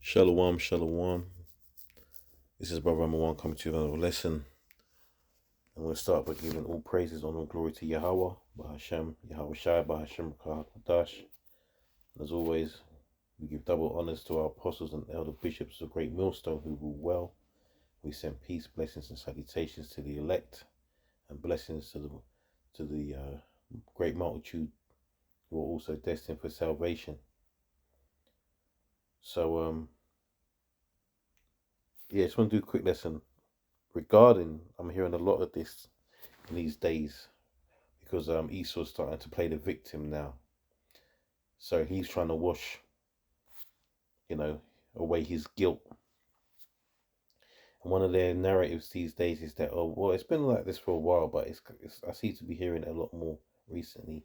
Shalom, shalom. This is Brother Number One coming to you with another lesson. I'm going to start by giving all praises, honor, and glory to Yahweh, by Hashem, Yahweh Shai, by Hashem Kadash. As always, we give double honors to our apostles and elder bishops of great millstone who rule well. We send peace, blessings, and salutations to the elect, and blessings to the great multitude who are also destined for salvation. So, yeah, just want to do a quick lesson regarding, I'm hearing a lot of this in these days because Esau's starting to play the victim now. So he's trying to wash, away his guilt. And one of their narratives these days is that, oh, well, it's been like this for a while, but I seem to be hearing it a lot more recently.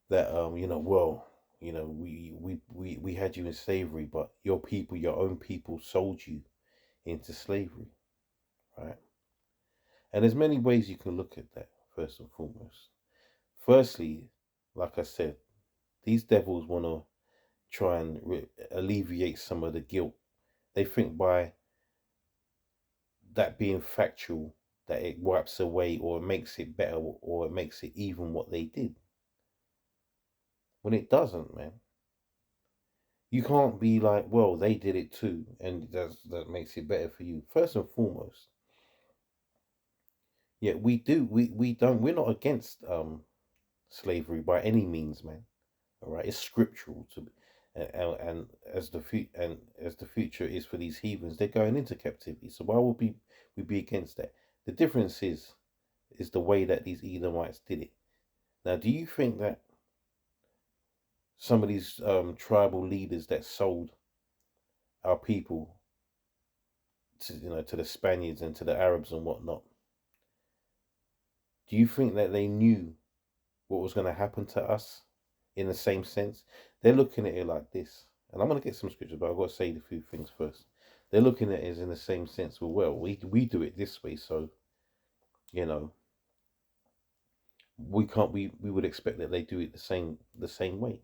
That we had you in slavery, but your people, your own people, sold you into slavery, right? And there's many ways you can look at that. First and foremost, firstly, like I said, these devils want to try and alleviate some of the guilt. They think by that being factual that it wipes away or it makes it better or it makes it even what they did. When it doesn't, man. You can't be like, well, they did it too, and that makes it better for you. First and foremost, yeah, we're not against slavery by any means, man. All right, it's scriptural to, and as the future is for these heathens, they're going into captivity. So why would we be against that? The difference is the way that these Edomites did it. Now, do you think that some of these tribal leaders that sold our people to the Spaniards and to the Arabs and whatnot, do you think that they knew what was going to happen to us in the same sense? They're looking at it like this, and I'm going to get some scriptures, but I've got to say a few things first. They're looking at it in the same sense. Well, we do it this way, so we can't. We would expect that they do it the same way,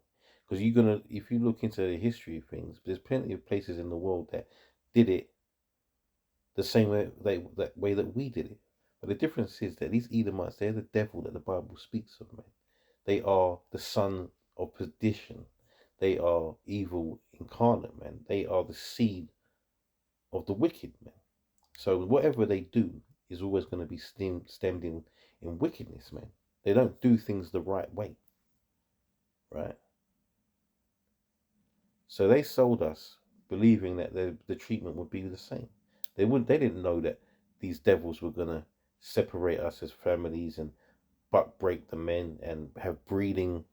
because if you look into the history of things, there's plenty of places in the world that did it the same way that way that we did it. But the difference is that these Edomites, they're the devil that the Bible speaks of, man. They are the son of perdition. They are evil incarnate, man. They are the seed of the wicked, man. So whatever they do is always going to be stemmed in wickedness, man. They don't do things the right way, right? So they sold us believing that the treatment would be the same. They didn't know that these devils were going to separate us as families and buck break the men and have breeding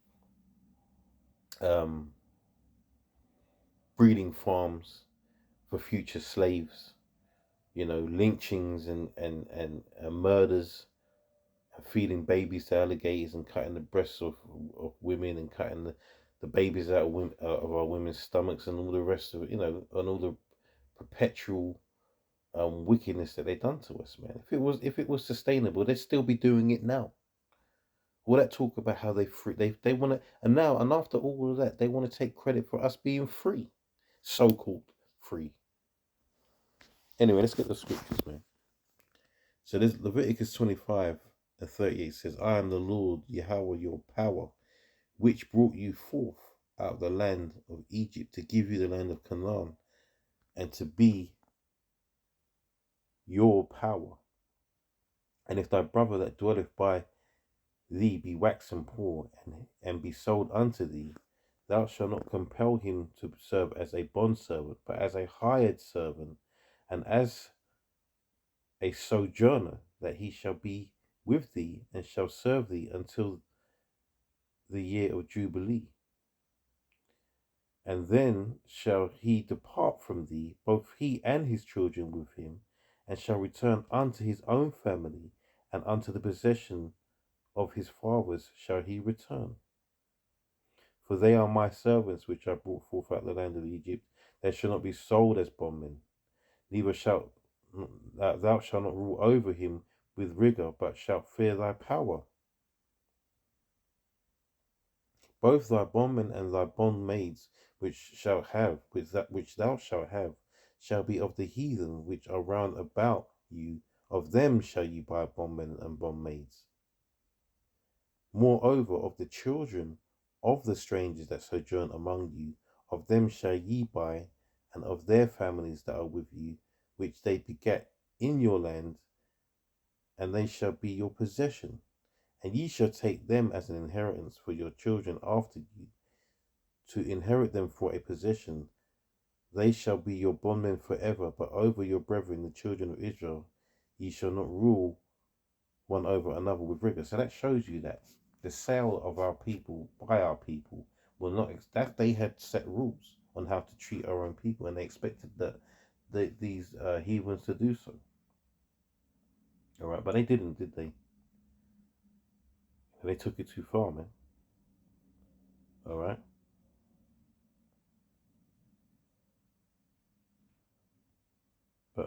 farms for future slaves, lynchings and murders, and feeding babies to alligators and cutting the breasts of women and cutting the babies out of our women's stomachs and all the rest of it, and all the perpetual wickedness that they done to us, man. If it was sustainable, they'd still be doing it now. All that talk about how they want to, and after all of that, they want to take credit for us being free, so-called free. Anyway, let's get the scriptures, man. So this Leviticus 25:38 says, "I am the Lord Yahweh, your power, which brought you forth out of the land of Egypt to give you the land of Canaan, and to be your power. And if thy brother that dwelleth by thee be waxen poor, and be sold unto thee, thou shalt not compel him to serve as a bondservant, but as a hired servant, and as a sojourner, that he shall be with thee, and shall serve thee until the year of Jubilee. And then shall he depart from thee, both he and his children with him, and shall return unto his own family, and unto the possession of his fathers shall he return. For they are my servants which I brought forth out of the land of Egypt. They shall not be sold as bondmen, neither thou shalt not rule over him with rigour, but shalt fear thy power. Both thy bondmen and thy bondmaids, which thou shalt have, shall be of the heathen which are round about you. Of them shall ye buy bondmen and bondmaids. Moreover, of the children of the strangers that sojourn among you, of them shall ye buy, and of their families that are with you, which they beget in your land, and they shall be your possession. And ye shall take them as an inheritance for your children after you, to inherit them for a possession. They shall be your bondmen forever, but over your brethren, the children of Israel, ye shall not rule one over another with rigor. So that shows you that the sale of our people by our people will not, that they had set rules on how to treat our own people, and they expected that these heathens to do so. All right, but they didn't, did they? They took it too far, man. All right. But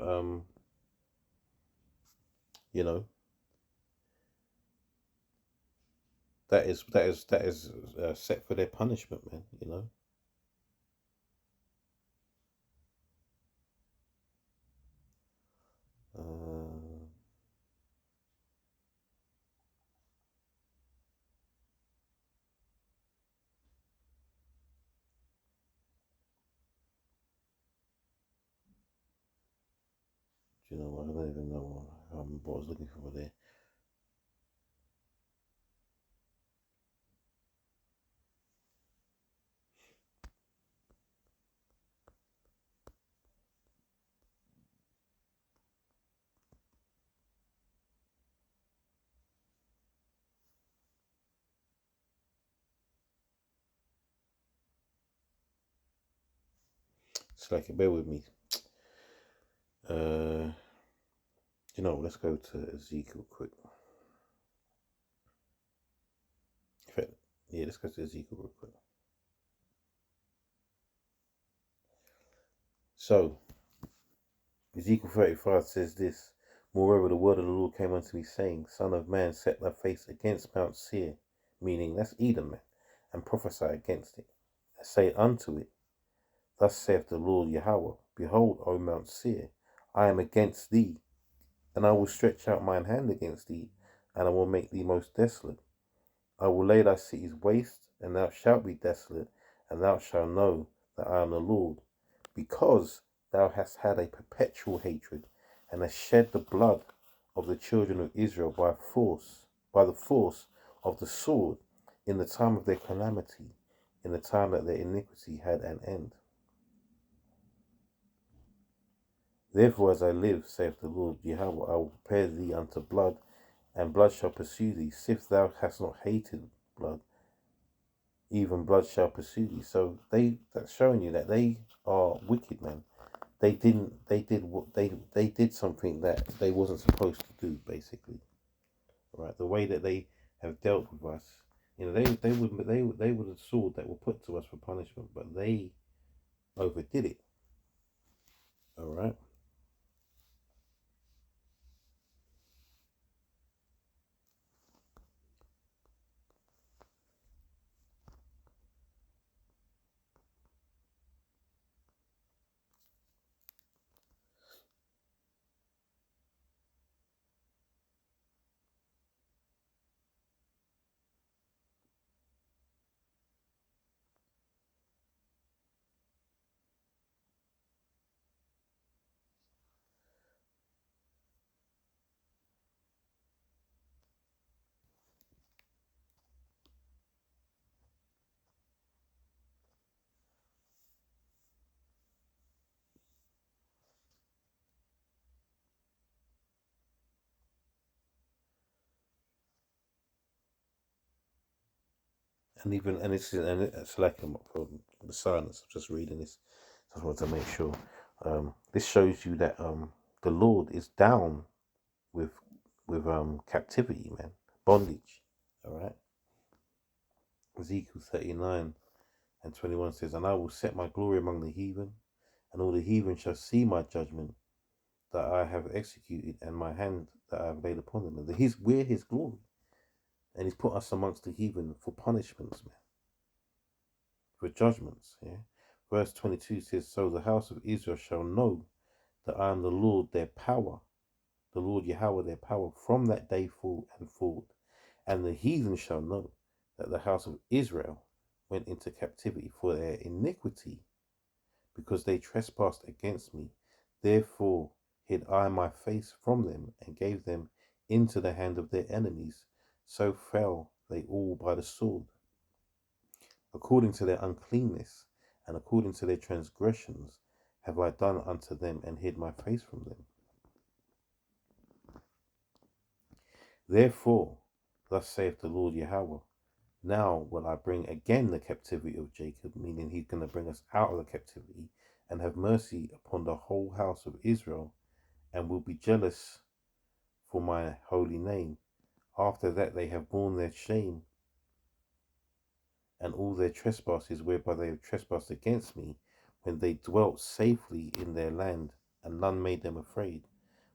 you know, that is set for their punishment, man. You know. Uh, do you know what? I don't even know what I was looking for there. It's like, bear with me. Uh, you know, let's go to Ezekiel quick. In fact, yeah, let's go to Ezekiel real quick. So, Ezekiel 35 says this. Moreover, the word of the Lord came unto me, saying, Son of man, set thy face against Mount Seir, meaning that's Edom, man, and prophesy against it, and say unto it, Thus saith the Lord Yahweh, Behold, O Mount Seir, I am against thee, and I will stretch out mine hand against thee, and I will make thee most desolate. I will lay thy cities waste, and thou shalt be desolate, and thou shalt know that I am the Lord, because thou hast had a perpetual hatred, and hast shed the blood of the children of Israel by the force of the sword, in the time of their calamity, in the time that their iniquity had an end. Therefore, as I live, saith the Lord Yahweh, I will prepare thee unto blood, and blood shall pursue thee. If thou hast not hated blood, even blood shall pursue thee. So that's showing you that they are wicked, man. They did something that they wasn't supposed to do, basically. Right? The way that they have dealt with us, you know, they were the sword that were put to us for punishment, but they overdid it. All right. It's like for the silence. I'm just reading this. Just wanted to make sure. This shows you that the Lord is down with captivity, man, bondage. All right. Ezekiel 39:21 says, And I will set my glory among the heathen, and all the heathen shall see my judgment that I have executed, and my hand that I have laid upon them. And we're his glory, and he's put us amongst the heathen for punishments, man. for judgments. Yeah. Verse 22 says, "So the house of Israel shall know that I am the Lord their power, the Lord Yahweh their power, from that day forward. And the heathen shall know that the house of Israel went into captivity for their iniquity, because they trespassed against me. Therefore hid I my face from them, and gave them into the hand of their enemies. So fell they all by the sword. According to their uncleanness, and according to their transgressions, have I done unto them, and hid my face from them. Therefore, thus saith the Lord Yahweh, now will I bring again the captivity of Jacob," meaning he's going to bring us out of the captivity, "and have mercy upon the whole house of Israel, and will be jealous for my holy name. After that they have borne their shame and all their trespasses whereby they have trespassed against me, when they dwelt safely in their land, and none made them afraid.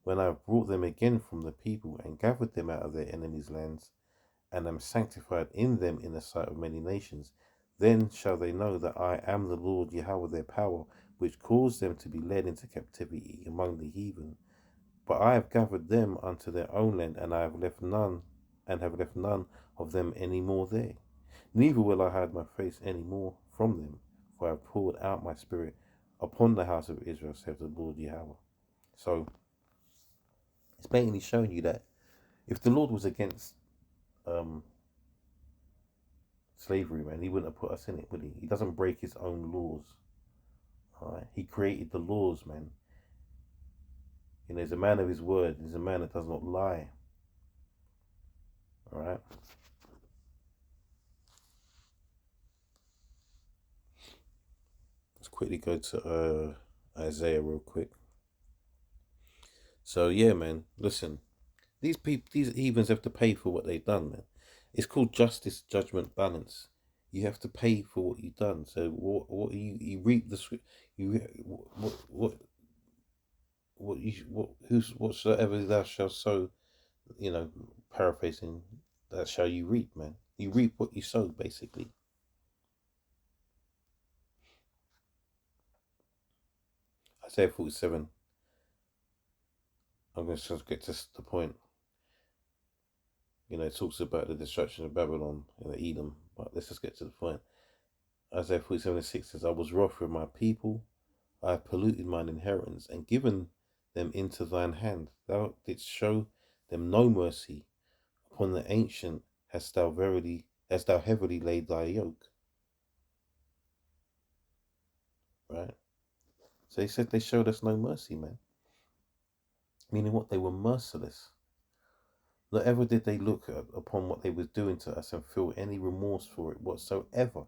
When I have brought them again from the people, and gathered them out of their enemies' lands, and am sanctified in them in the sight of many nations, then shall they know that I am the Lord Yahweh their power, which caused them to be led into captivity among the heathen. But I have gathered them unto their own land, and I have left none, of them any more there. Neither will I hide my face any more from them, for I have poured out my spirit upon the house of Israel, saith the Lord Yahweh." So it's blatantly showing you that if the Lord was against um, slavery, man, he wouldn't have put us in it, would he? He doesn't break his own laws. All right? He created the laws, man. You know, he's a man of his word. He's a man that does not lie. All right? Let's quickly go to Isaiah real quick. So yeah, man, listen. These people, these heathens have to pay for what they've done, man. It's called justice, judgment, balance. You have to pay for what you've done. So what you reap the you whatsoever thou shalt sow, you know, paraphrasing, that shall you reap, man. You reap what you sow, basically. Isaiah 47. I'm going to just get to the point. You know, it talks about the destruction of Babylon and Edom, but let's just get to the point. Isaiah 47:6 says, "I was wroth with my people, I have polluted mine inheritance, and given them into thine hand. Thou didst show them no mercy. Upon the ancient hast thou heavily laid thy yoke." Right? So he said they showed us no mercy, man. Meaning what? They were merciless. Not ever did they look upon what they was doing to us and feel any remorse for it whatsoever.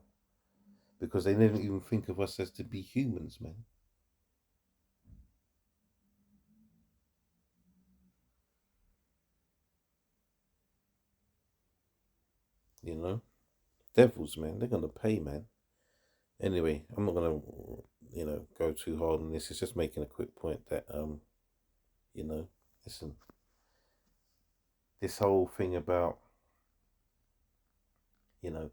Because they didn't even think of us as to be humans, man. You know? Devils, man. They're gonna pay, man. Anyway, I'm not gonna, go too hard on this. It's just making a quick point that, you know, listen, this whole thing about, you know,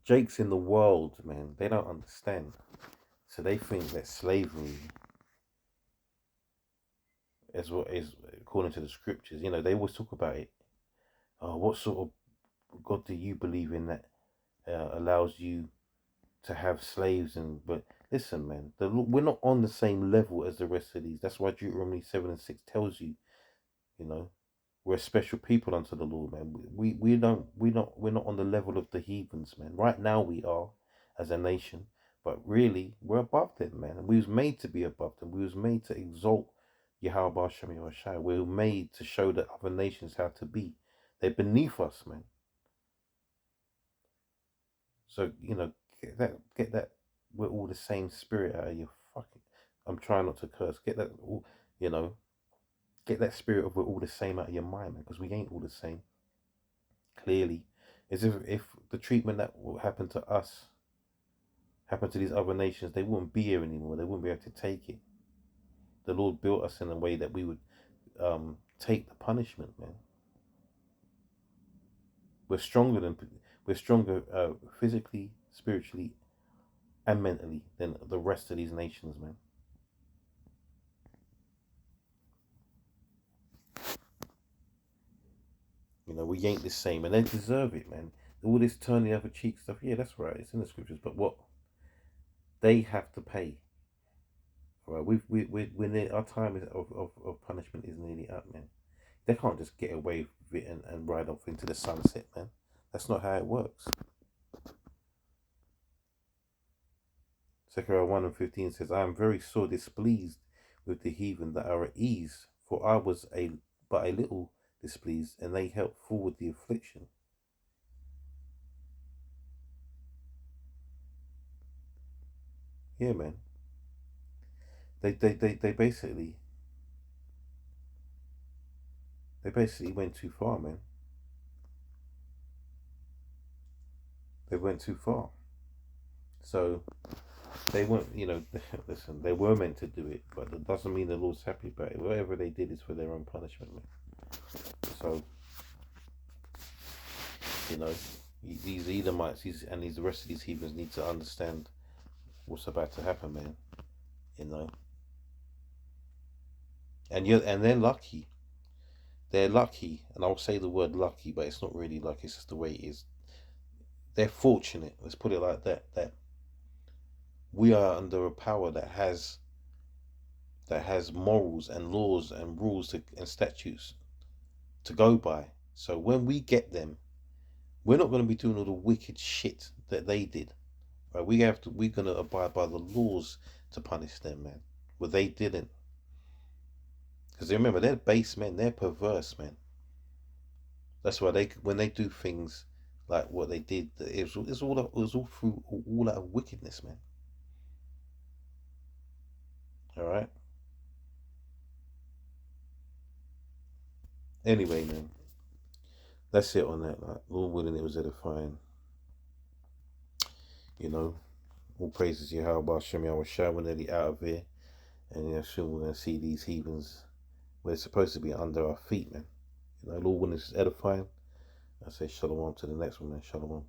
Jake's in the world, man. They don't understand. So they think that slavery is what is according to the scriptures. You know, they always talk about it. Oh, what sort of God do you believe in that allows you to have slaves? And but listen, man, we're not on the same level as the rest of these. That's why Deuteronomy 7:6 tells you, you know, we're a special people unto the Lord, man. We're not on the level of the heathens, man. Right now we are as a nation, but really we're above them, man. And we was made to be above them. We was made to exalt Yahweh Shem Yahushua. We were made to show that other nations how to be. They're beneath us, man. So, you know, get that we're all the same spirit out of your fucking, I'm trying not to curse. Get that all, you know, get that spirit of we're all the same out of your mind, man, because we ain't all the same. Clearly, as if the treatment that will happen to us happened to these other nations, they wouldn't be here anymore. They wouldn't be able to take it. The Lord built us in a way that we would take the punishment, man. We're stronger than we're stronger physically, spiritually and mentally than the rest of these nations, man. You know, we ain't the same, and they deserve it, man. All this turn the other cheek stuff, yeah, that's right. It's in the scriptures, but what they have to pay, right? Our time of punishment is nearly up, man. They can't just get away with it and ride off into the sunset, man. That's not how it works. Zechariah 1 and 15 says, I am very sore displeased with the heathen that are at ease, for I was but a little displeased, and they helped forward the affliction. Yeah, man. They basically went too far, man. They went too far. So they weren't, listen, they were meant to do it, but that doesn't mean the Lord's happy about it. Whatever they did is for their own punishment, man. So, you know, these Edomites and the rest of these heathens need to understand what's about to happen, man. You know, and they're lucky. They're lucky, and I'll say the word lucky, but it's not really lucky. It's just the way it is. They're fortunate. Let's put it like that. That we are under a power that has morals and laws and rules and statutes to go by. So when we get them, we're not going to be doing all the wicked shit that they did. Right? We're going to abide by the laws to punish them, man. Well, they didn't. Because remember, they're base men. They're perverse men. That's why when they do things like what they did, it was all through all out of wickedness, man. All right. Anyway, man, that's it on that. Like, Lord willing, it was edifying. You know, all praises Yahweh Shem Yahweh Shai. We're nearly out of here, and soon we're gonna see these heathens. We're supposed to be under our feet, man. You know, Lord willing, it's edifying. I say shalom to the next one, man. Shalom.